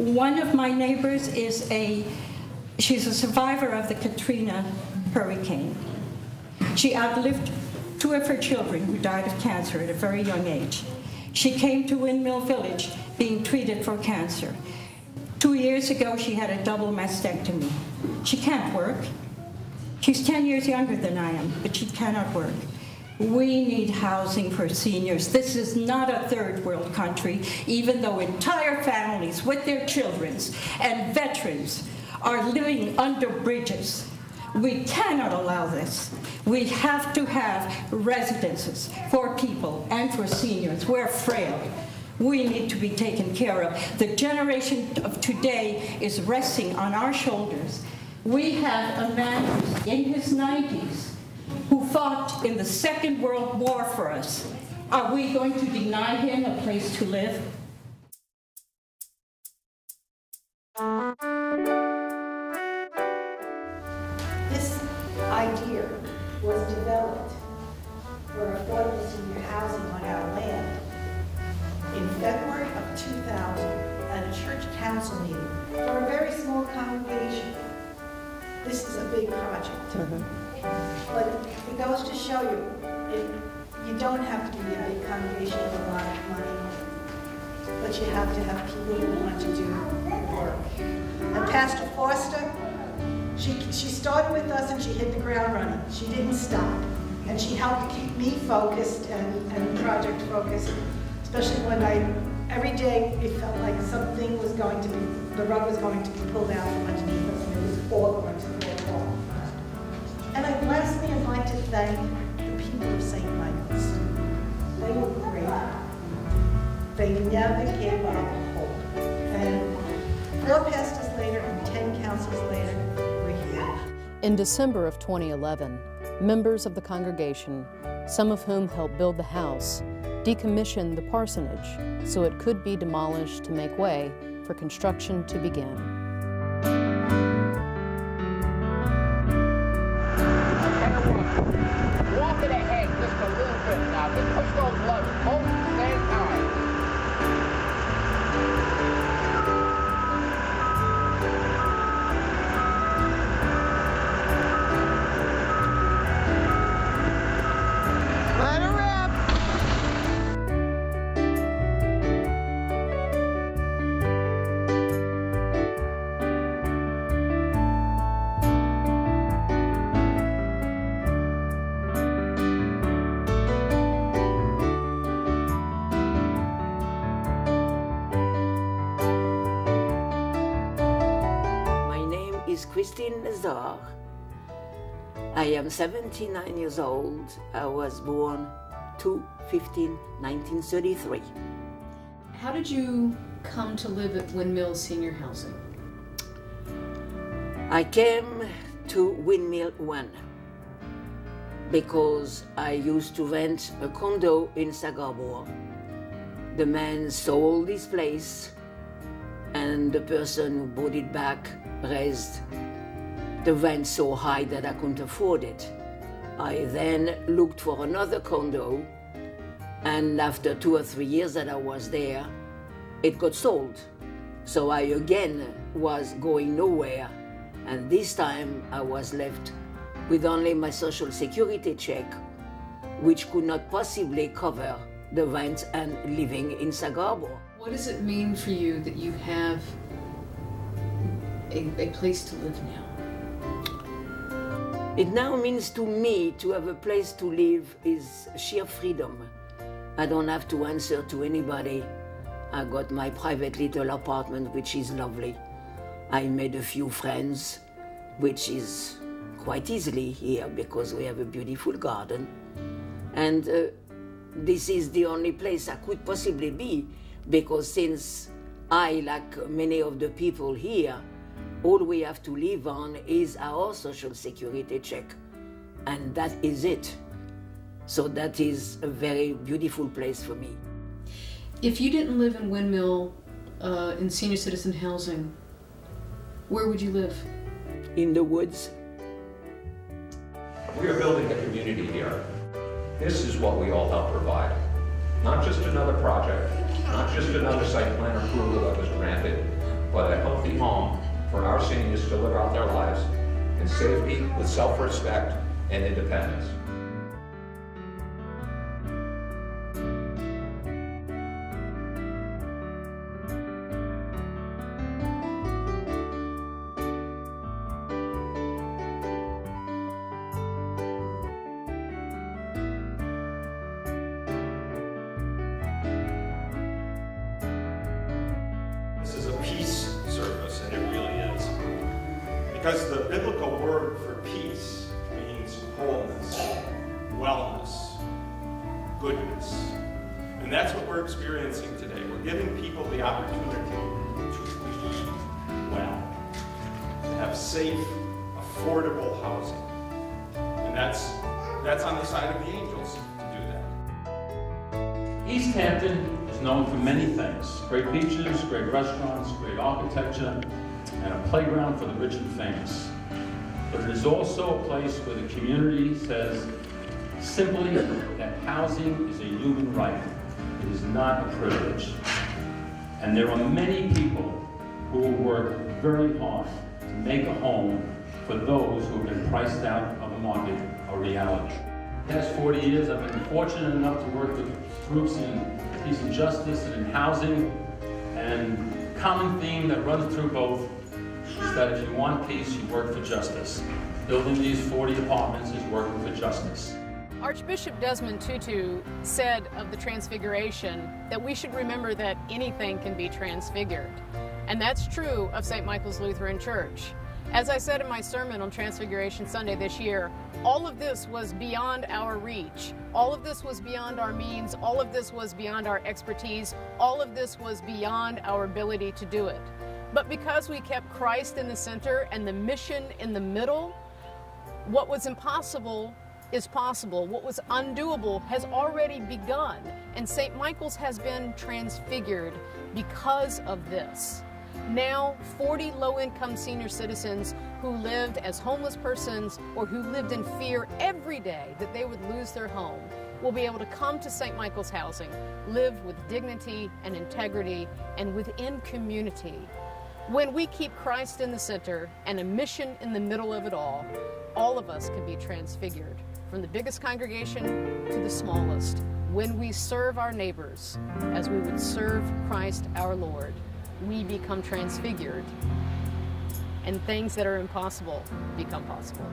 One of my neighbors she's a survivor of the Katrina hurricane. She outlived 2 of her children who died of cancer at a very young age. She came to Windmill Village being treated for cancer. 2 years ago, she had a double mastectomy. She can't work. She's 10 years younger than I am, but she cannot work. We need housing for seniors. This is not a third world country, even though entire families with their children and veterans are living under bridges. We cannot allow this. We have to have residences for people and for seniors. We're frail. We need to be taken care of. The generation of today is resting on our shoulders. We have a man who's in his 90s who fought in the Second World War for us. Are we going to deny him a place to live? This idea was developed for affordable senior housing on our land in February of 2000 at a church council meeting for a very small congregation. This is a big project. But it goes to show you, you don't have to be a big congregation with a lot of money, but you have to have people who want to do the work. And Pastor Foster, she started with us and she hit the ground running. She didn't stop. And she helped keep me focused and project focused, especially when every day it felt like something was going to be, the rug was going to be pulled out from underneath us and it was all going to fall off. And lastly, I'd like to thank the people of St. Michael's. They were great. They never gave up hope. And 4 pastors later and 10 councils later, we're here. In December of 2011, members of the congregation, some of whom helped build the house, decommissioned the parsonage so it could be demolished to make way for construction to begin. Walk it ahead just a little bit now. Just push those levers. Both at the same time. Let her rip. Christine Nazar. I am 79 years old. I was born 2/15/1933. How did you come to live at Windmill Senior Housing? I came to Windmill 1 because I used to rent a condo in Sagarbor. The man sold this place and the person who bought it back raised the rent so high that I couldn't afford it. I then looked for another condo, and after 2 or 3 years that I was there, it got sold. So I again was going nowhere, and this time I was left with only my social security check, which could not possibly cover the rent and living in Sagarbor. What does it mean for you that you have a place to live now? It now means to me to have a place to live is sheer freedom. I don't have to answer to anybody. I got my private little apartment, which is lovely. I made a few friends, which is quite easily here because we have a beautiful garden. And this is the only place I could possibly be, because since I, like many of the people here, all we have to live on is our social security check, and that is it. So that is a very beautiful place for me. If you didn't live in Windmill, in senior citizen housing, where would you live? In the woods. We are building a community here. This is what we all help provide. Not just another project, not just another site plan approval that was granted, but home for our seniors to live out their lives in safety, with self-respect and independence. This is a peace service, and it really is. Because the biblical word for peace means wholeness, wellness, goodness. And that's what we're experiencing today. We're giving people the opportunity to be well, to have safe, affordable housing. And that's on the side of the angels to do that. East Hampton is known for many things: great beaches, great restaurants, great architecture, and a playground for the rich and famous. But it is also a place where the community says simply that housing is a human right. It is not a privilege. And there are many people who will work very hard to make a home for those who have been priced out of the market a reality. The past 40 years, I've been fortunate enough to work with groups in peace and justice and in housing, and common theme that runs through both is that if you want peace, you work for justice. Building these 40 apartments is working for justice. Archbishop Desmond Tutu said of the Transfiguration that we should remember that anything can be transfigured. And that's true of St. Michael's Lutheran Church. As I said in my sermon on Transfiguration Sunday this year, all of this was beyond our reach. All of this was beyond our means. All of this was beyond our expertise. All of this was beyond our ability to do it. But because we kept Christ in the center and the mission in the middle, what was impossible is possible. What was undoable has already begun, and St. Michael's has been transfigured because of this. Now, 40 low-income senior citizens who lived as homeless persons or who lived in fear every day that they would lose their home will be able to come to St. Michael's Housing, live with dignity and integrity and within community. When we keep Christ in the center and a mission in the middle of it all of us can be transfigured, from the biggest congregation to the smallest, when we serve our neighbors as we would serve Christ our Lord. We become transfigured, and things that are impossible become possible.